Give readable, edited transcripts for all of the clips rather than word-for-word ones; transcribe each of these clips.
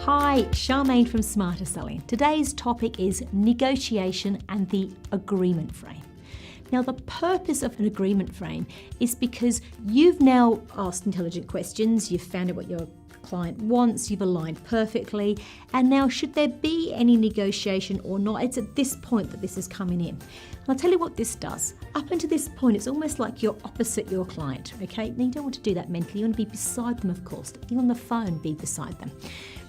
Hi, Charmaine from Smarter Selling. Today's topic is negotiation and the agreement frame. Now, the purpose of an agreement frame is because you've now asked intelligent questions, you've found out what your client wants, you've aligned perfectly, and now should there be any negotiation or not, it's at this point that this is coming in. And I'll tell you what this does. Up until this point, it's almost like you're opposite your client, okay? Now, you don't want to do that mentally, you want to be beside them, of course. You're on the phone, be beside them.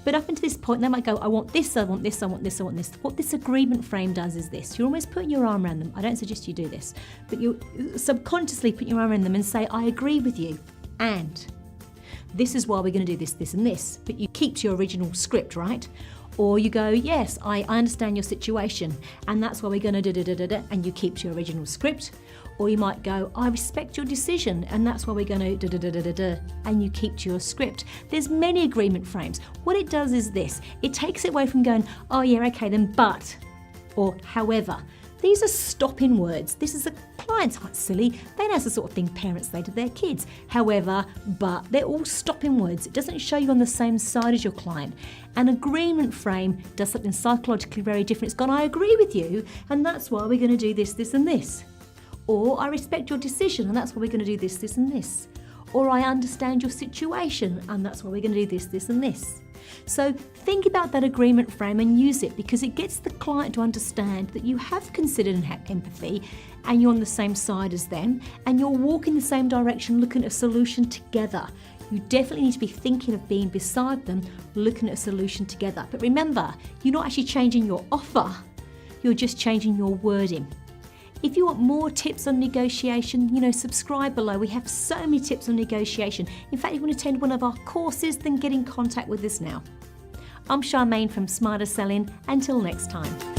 But up until this point, they might go, I want this, I want this, I want this, I want this. What this agreement frame does is this. You're almost putting your arm around them. I don't suggest you do this, but you subconsciously put your arm around them and say, I agree with you, and this is why we're going to do this, this, and this. But you keep to your original script, right? Or you go, yes, I understand your situation, and that's why we're going to da-da-da-da-da, and you keep to your original script. Or you might go, I respect your decision, and that's why we're going to da-da-da-da-da, and you keep to your script. There's many agreement frames. What it does is this. It takes it away from going, oh yeah, okay then, but, or however. These are stopping words. This is clients aren't silly. They know that's the sort of thing parents say to their kids. However, but, they're all stopping words. It doesn't show you on the same side as your client. An agreement frame does something psychologically very different. It's gone, I agree with you, and that's why we're going to do this, this, and this. Or I respect your decision, and that's why we're going to do this, this, and this. Or I understand your situation, and that's why we're going to do this, this, and this. So think about that agreement frame and use it, because it gets the client to understand that you have considered and had empathy, and you're on the same side as them, and you're walking the same direction, looking at a solution together. You definitely need to be thinking of being beside them, looking at a solution together. But remember, you're not actually changing your offer, you're just changing your wording. If you want more tips on negotiation, subscribe below. We have so many tips on negotiation. In fact, if you want to attend one of our courses, then get in contact with us now. I'm Charmaine from Smarter Selling. Until next time.